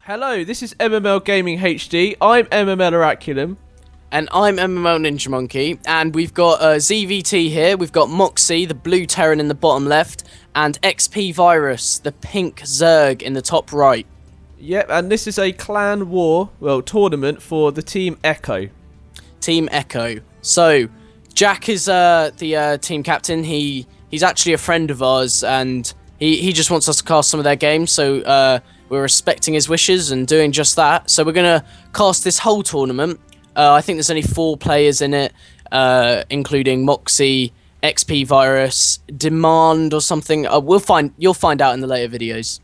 Hello, this is MMLGamingHD. I'm MML Oraculum. And I'm MML Ninja Monkey, and we've got ZVT here, we've got Moxi, the blue Terran in the bottom left, and xpVirus, the pink Zerg in the top right. Yep, and this is a clan war, tournament for the Team Echo. Team Echo. So, Jack is the team captain. He's actually a friend of ours, and he just wants us to cast some of their games, so we're respecting his wishes and doing just that. So we're going to cast this whole tournament. I think there's only 4 players in it, including Moxi, xpVirus, Demand or something. You'll find out in the later videos.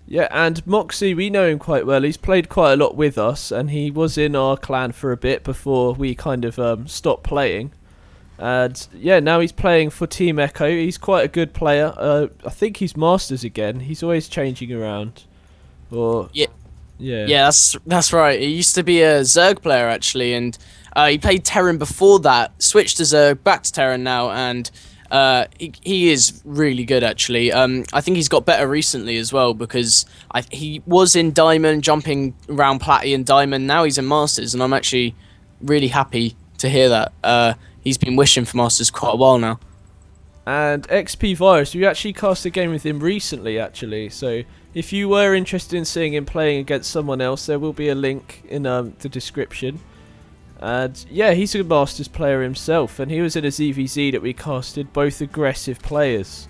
Yeah, and Moxi, we know him quite well. He's played quite a lot with us, and he was in our clan for a bit before we kind of stopped playing. And yeah, now he's playing for Team Echo. He's quite a good player. I think he's Masters again. He's always changing around. Yeah, that's right. He used to be a Zerg player actually, and he played Terran before that. Switched to Zerg, back to Terran now, and he is really good actually. I think he's got better recently as well because he was in Diamond, jumping around Platy and Diamond. Now he's in Masters, and I'm actually really happy to hear that. He's been wishing for Masters quite a while now. And xpVirus, we actually cast a game with him recently actually, so if you were interested in seeing him playing against someone else, there will be a link in the description. And yeah, he's a Masters player himself, and he was in a ZVZ that we casted, both aggressive players.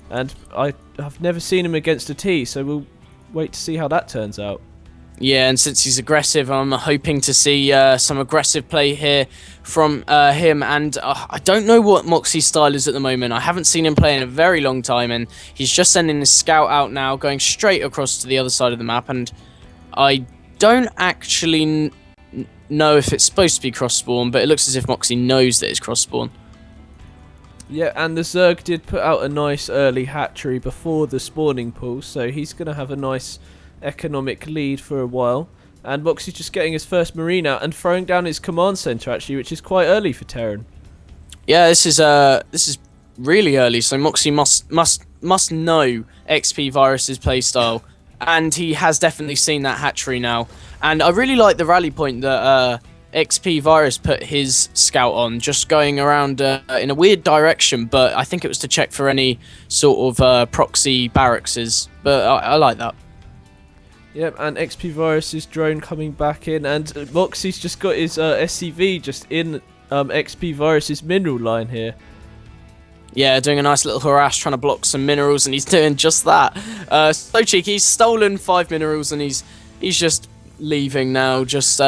And I have never seen him against a T, so we'll wait to see how that turns out. Yeah, and since he's aggressive, I'm hoping to see some aggressive play here from him. And I don't know what Moxi's style is at the moment. I haven't seen him play in a very long time, and he's just sending his scout out now, going straight across to the other side of the map. And I don't actually know if it's supposed to be cross-spawn, but it looks as if Moxi knows that it's cross-spawn. Yeah, and the Zerg did put out a nice early hatchery before the spawning pool, so he's going to have a nice economic lead for a while. And Moxi's just getting his first Marine out and throwing down his command center actually, which is quite early for Terran. Yeah, this is really early, so Moxi must know xpVirus's playstyle, and he has definitely seen that hatchery now. And I really like the rally point that xpVirus put his scout on, just going around in a weird direction, but I think it was to check for any sort of proxy barracks. But I like that. Yep, and xpVirus's drone coming back in, and Moxi's just got his SCV just in xpVirus's mineral line here. Yeah, doing a nice little harass, trying to block some minerals, and he's doing just that. So cheeky, he's stolen 5 minerals, and he's just leaving now, just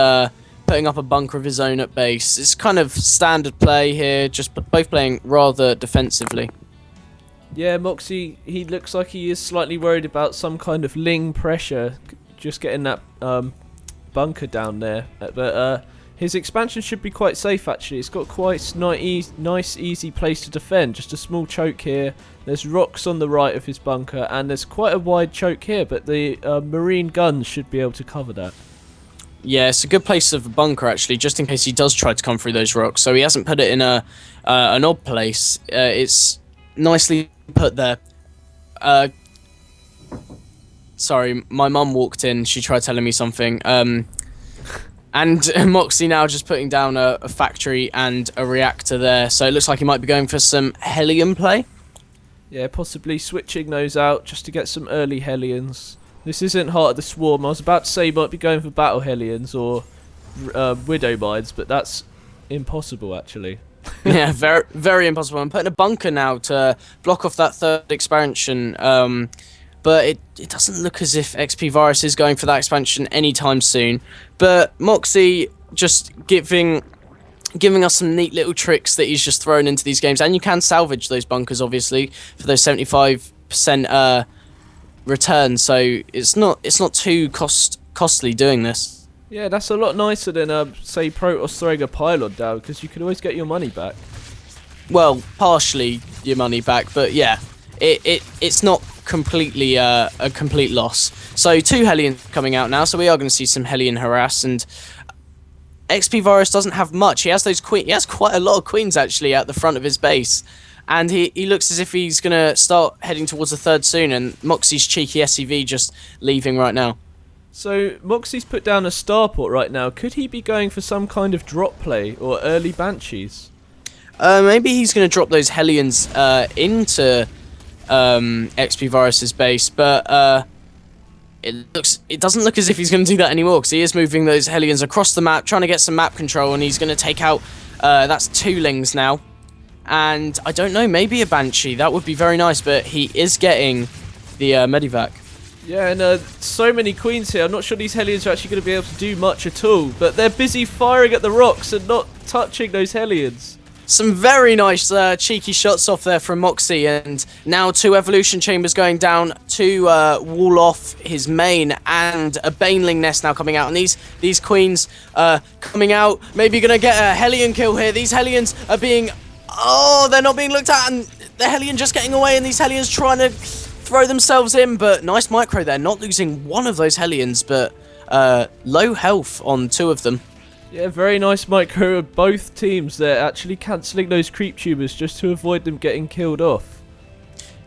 putting up a bunker of his own at base. It's kind of standard play here, just both playing rather defensively. Yeah, Moxi, he looks like he is slightly worried about some kind of Ling pressure, just getting that bunker down there. But his expansion should be quite safe actually. It's got quite nice, easy place to defend. Just a small choke here. There's rocks on the right of his bunker, and there's quite a wide choke here, but the marine guns should be able to cover that. Yeah, it's a good place of a bunker actually, just in case he does try to come through those rocks. So he hasn't put it in an odd place. It's nicely put there. Sorry, my mum walked in. She tried telling me something. And Moxi now just putting down a factory and a reactor there. So it looks like he might be going for some Hellion play. Yeah, possibly switching those out just to get some early Hellions. This isn't Heart of the Swarm. I was about to say he might be going for Battle Hellions or Widow Mines, but that's impossible actually. Yeah, very, very impossible. I'm putting a bunker now to block off that third expansion, but it doesn't look as if xpVirus is going for that expansion anytime soon. But Moxi just giving us some neat little tricks that he's just thrown into these games, and you can salvage those bunkers obviously for those 75% return. So it's not too costly doing this. Yeah, that's a lot nicer than, say, Protoss throwing a pylon down, because you can always get your money back. Well, partially your money back, but yeah, it's not completely a complete loss. So 2 Hellions coming out now, so we are going to see some Hellion harass, and xpVirus doesn't have much. He has those he has quite a lot of queens actually at the front of his base, and he looks as if he's going to start heading towards the third soon, and Moxi's cheeky SCV just leaving right now. So Moxie's put down a starport right now. Could he be going for some kind of drop play or early Banshees? Maybe he's going to drop those Hellions into xpVirus's base, but it doesn't look as if he's going to do that anymore, because he is moving those Hellions across the map, trying to get some map control, and he's going to take out that's 2 Lings now. And I don't know, maybe a Banshee. That would be very nice, but he is getting the Medivac. Yeah, and so many Queens here. I'm not sure these Hellions are actually going to be able to do much at all, but they're busy firing at the rocks and not touching those Hellions. Some very nice cheeky shots off there from Moxi, and now 2 evolution chambers going down to wall off his main, and a Baneling nest now coming out, and these Queens coming out, maybe going to get a Hellion kill here. These Hellions are being... Oh, they're not being looked at, and the Hellion just getting away, and these Hellions trying to throw themselves in, but nice micro there, not losing one of those Hellions, but low health on 2 of them. Yeah, very nice micro of both teams. They're actually cancelling those creep tubers just to avoid them getting killed off.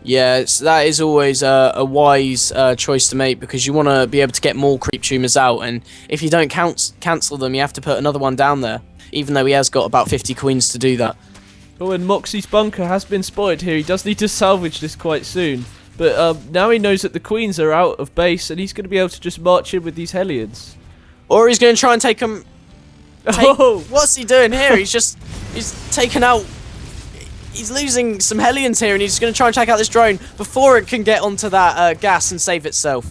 Yeah, that is always a wise choice to make, because you want to be able to get more creep tumors out, and if you don't cancel them, you have to put another one down there, even though he has got about 50 Queens to do that. Oh, and Moxie's bunker has been spotted here. He does need to salvage this quite soon. But now he knows that the Queens are out of base, and he's going to be able to just march in with these Hellions. Or he's going to try and take them... Oh! What's he doing here? He's taken out... He's losing some Hellions here, and he's going to try and take out this drone before it can get onto that gas and save itself.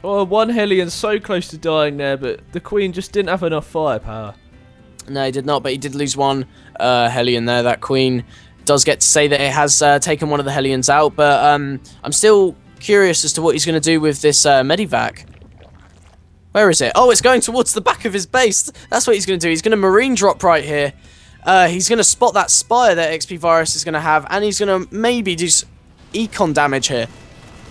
Oh, one Hellion's so close to dying there, but the Queen just didn't have enough firepower. No, he did not, but he did lose one Hellion there. That Queen does get to say that it has taken one of the Hellions out, but I'm still curious as to what he's going to do with this Medivac. Where is it? Oh, it's going towards the back of his base. That's what he's going to do. He's going to marine drop right here. He's going to spot that spire that xpVirus is going to have, and he's going to maybe do econ damage here.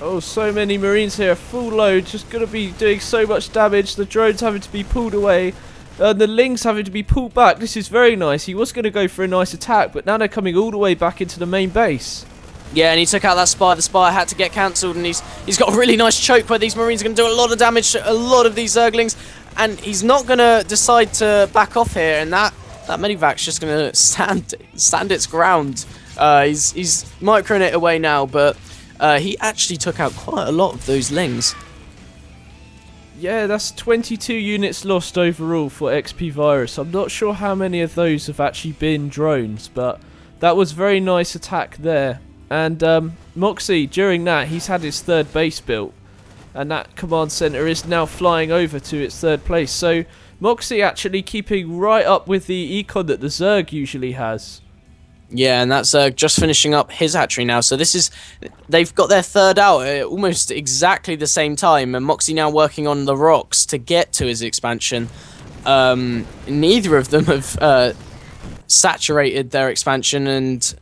Oh, so many Marines here, full load, just going to be doing so much damage. The drones having to be pulled away. The Lings having to be pulled back. This is very nice. He was going to go for a nice attack, but now they're coming all the way back into the main base. Yeah, and he took out that spire. The spire had to get cancelled, and he's got a really nice choke where these Marines are going to do a lot of damage to a lot of these Zerglings, and he's not going to decide to back off here, and that Medivac's just going to stand its ground. He's microing it away now, but he actually took out quite a lot of those Lings. Yeah, that's 22 units lost overall for xpVirus. I'm not sure how many of those have actually been drones, but that was a very nice attack there. And Moxi, during that, he's had his 3rd base built, and that command center is now flying over to its 3rd place. So Moxi actually keeping right up with the econ that the Zerg usually has. Yeah, and that's just finishing up his hatchery now. So they've got their 3rd out at almost exactly the same time, and Moxi now working on the rocks to get to his expansion. Neither of them have saturated their expansion, and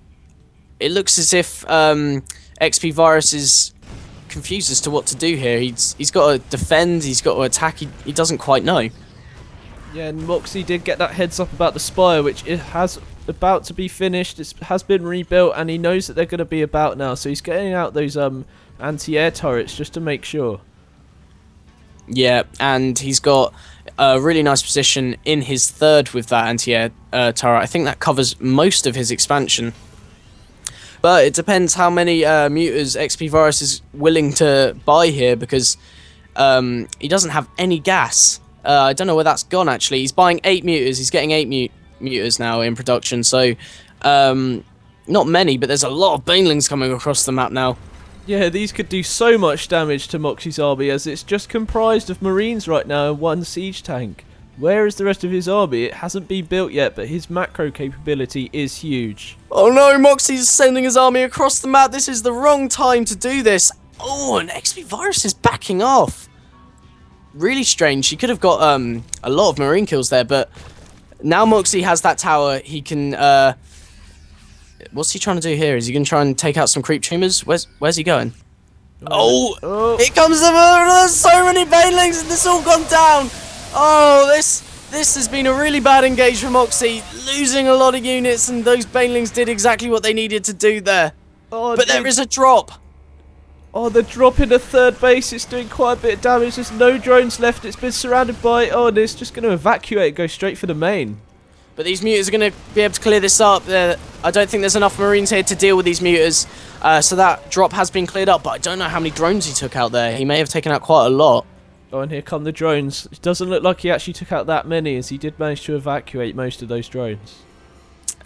it looks as if xpVirus is confused as to what to do here. He's got to defend, he's got to attack, he doesn't quite know. Yeah, and Moxi did get that heads up about the spire, which it has about to be finished. It has been rebuilt, and he knows that they're going to be about now, so he's getting out those anti-air turrets just to make sure. Yeah, and he's got a really nice position in his 3rd with that anti-air turret. I think that covers most of his expansion. But it depends how many muters xpVirus is willing to buy here, because he doesn't have any gas. I don't know where that's gone, actually. He's buying 8 muters. He's getting 8 muters now in production. So, not many, but there's a lot of Banelings coming across the map now. Yeah, these could do so much damage to Moxi's army, as it's just comprised of Marines right now and 1 siege tank. Where is the rest of his army? It hasn't been built yet, but his macro capability is huge. Oh no, Moxi's sending his army across the map. This is the wrong time to do this. Oh, and xpVirus is backing off. Really strange. He could have got a lot of Marine kills there, but now Moxi has that tower. He can... what's he trying to do here? Is he going to try and take out some creep tumors? Where's he going? Oh! Here comes the... There's so many Banelings, and this all gone down. Oh, this has been a really bad engage for Moxi, losing a lot of units, and those Banelings did exactly what they needed to do there. Oh, but there is a drop. Oh, they're dropping a third base. It's doing quite a bit of damage. There's no drones left. It's been surrounded by... Oh, and it's just going to evacuate, go straight for the main. But these muters are going to be able to clear this up. I don't think there's enough Marines here to deal with these muters. So that drop has been cleared up, but I don't know how many drones he took out there. He may have taken out quite a lot. Oh, and here come the drones. It doesn't look like he actually took out that many, as he did manage to evacuate most of those drones.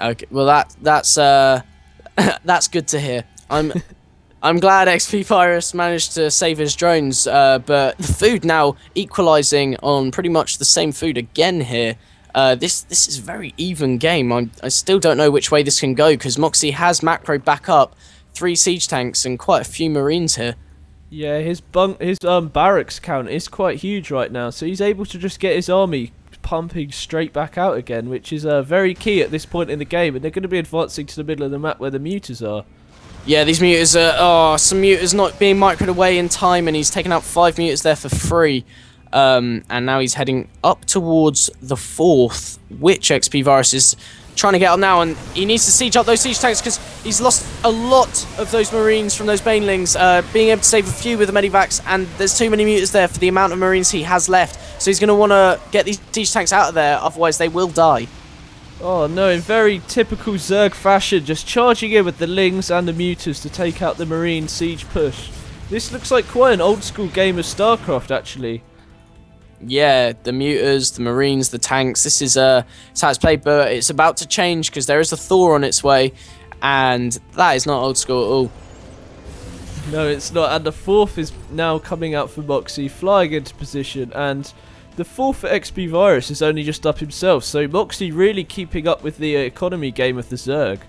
Okay, well that's that's good to hear. I'm glad xpVirus managed to save his drones, but the food now equalising on pretty much the same food again here. This is a very even game. I still don't know which way this can go, because Moxi has macro back up 3 siege tanks and quite a few Marines here. Yeah, his barracks count is quite huge right now, so he's able to just get his army pumping straight back out again, which is very key at this point in the game, and they're going to be advancing to the middle of the map where the muters are. Yeah, these muters are... some muters not being microed away in time, and he's taken out 5 muters there for free. And now he's heading up towards the 4th, which xpVirus is trying to get up now, and he needs to siege up those siege tanks because he's lost a lot of those Marines from those banelings, being able to save a few with the medivacs, and there's too many muters there for the amount of Marines he has left, so he's going to want to get these siege tanks out of there, otherwise they will die. Oh no, in very typical Zerg fashion, just charging in with the Lings and the Muters to take out the Marine siege push. This looks like quite an old school game of Starcraft actually. Yeah, the muters, the Marines, the tanks, this is how it's played, but it's about to change because there is a Thor on its way, and that is not old school at all. No, it's not, and the 4th is now coming out for Moxi, flying into position, and the 4th for xpVirus is only just up himself, so Moxi really keeping up with the economy game of the Zerg.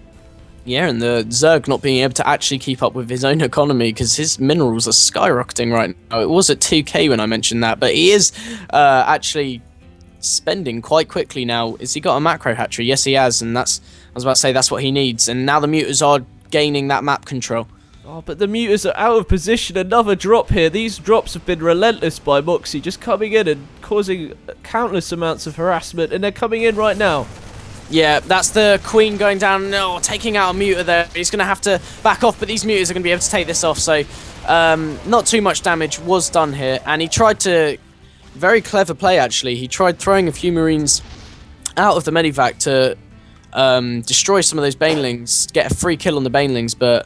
Yeah, and the Zerg not being able to actually keep up with his own economy because his minerals are skyrocketing right now. It was at 2k when I mentioned that, but he is actually spending quite quickly now. Has he got a macro hatchery? Yes, he has, and I was about to say that's what he needs. And now the muters are gaining that map control. Oh, but the muters are out of position. Another drop here. These drops have been relentless by Moxi, just coming in and causing countless amounts of harassment, and they're coming in right now. Yeah, that's the Queen going down, taking out a muter there. He's going to have to back off, but these muters are going to be able to take this off, so not too much damage was done here. And he tried to... very clever play, actually. He tried throwing a few Marines out of the medivac to destroy some of those banelings, get a free kill on the banelings, but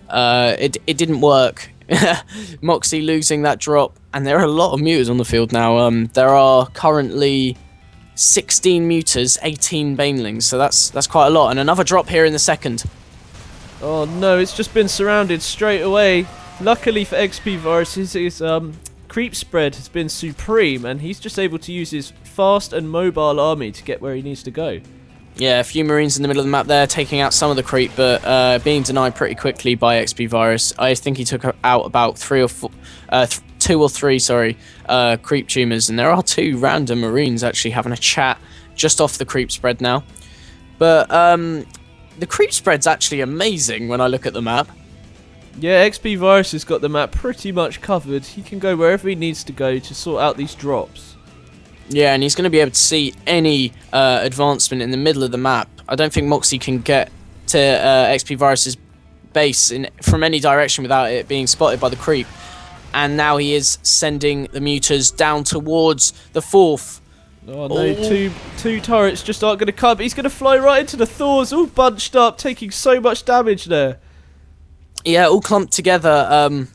it didn't work. Moxi losing that drop, and there are a lot of muters on the field now. There are currently 16 muters, 18 banelings, so that's quite a lot. And another drop here in the 2nd. Oh no, it's just been surrounded straight away. Luckily for xpVirus, his creep spread has been supreme, and he's just able to use his fast and mobile army to get where he needs to go. Yeah, a few Marines in the middle of the map there, taking out some of the creep, but being denied pretty quickly by xpVirus. I think he took out about 2 or 3 creep tumors, and there are 2 random Marines actually having a chat just off the creep spread now. But the creep spread's actually amazing when I look at the map. Yeah, xpVirus has got the map pretty much covered. He can go wherever he needs to go to sort out these drops. Yeah, and he's going to be able to see any advancement in the middle of the map. I don't think Moxi can get to xpVirus's base from any direction without it being spotted by the creep. And now he is sending the muters down towards the 4th. Oh no, two turrets just aren't going to come. He's going to fly right into the Thors, all bunched up, taking so much damage there. Yeah, all clumped together.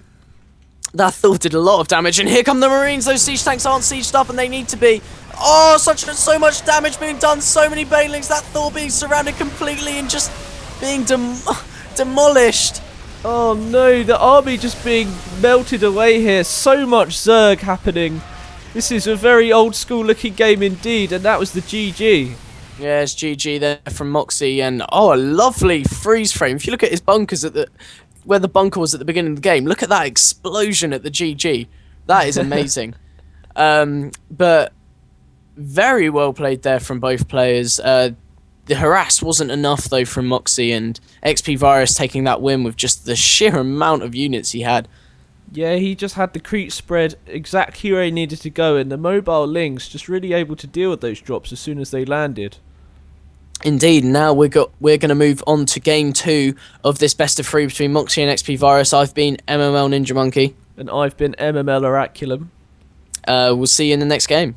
That Thor did a lot of damage, and here come the Marines. Those siege tanks aren't sieged up, and they need to be. Oh, so much damage being done. So many banelings. That Thor being surrounded completely and just being demolished. Oh no, the army just being melted away here. So much Zerg happening. This is a very old school looking game indeed, and that was the GG. Yeah, it's GG there from Moxi, and a lovely freeze frame. If you look at his bunkers where the bunker was at the beginning of the game, look at that explosion at the GG. That is amazing. But very well played there from both players. The harass wasn't enough though from Moxi, and xpVirus taking that win with just the sheer amount of units he had. Yeah, he just had the creep spread exactly where he needed to go, and the mobile links just really able to deal with those drops as soon as they landed. Indeed. Now we're going to move on to game 2 of this best of 3 between Moxi and xpVirus. I've been MML Ninja Monkey. And I've been MML Oraculum. We'll see you in the next game.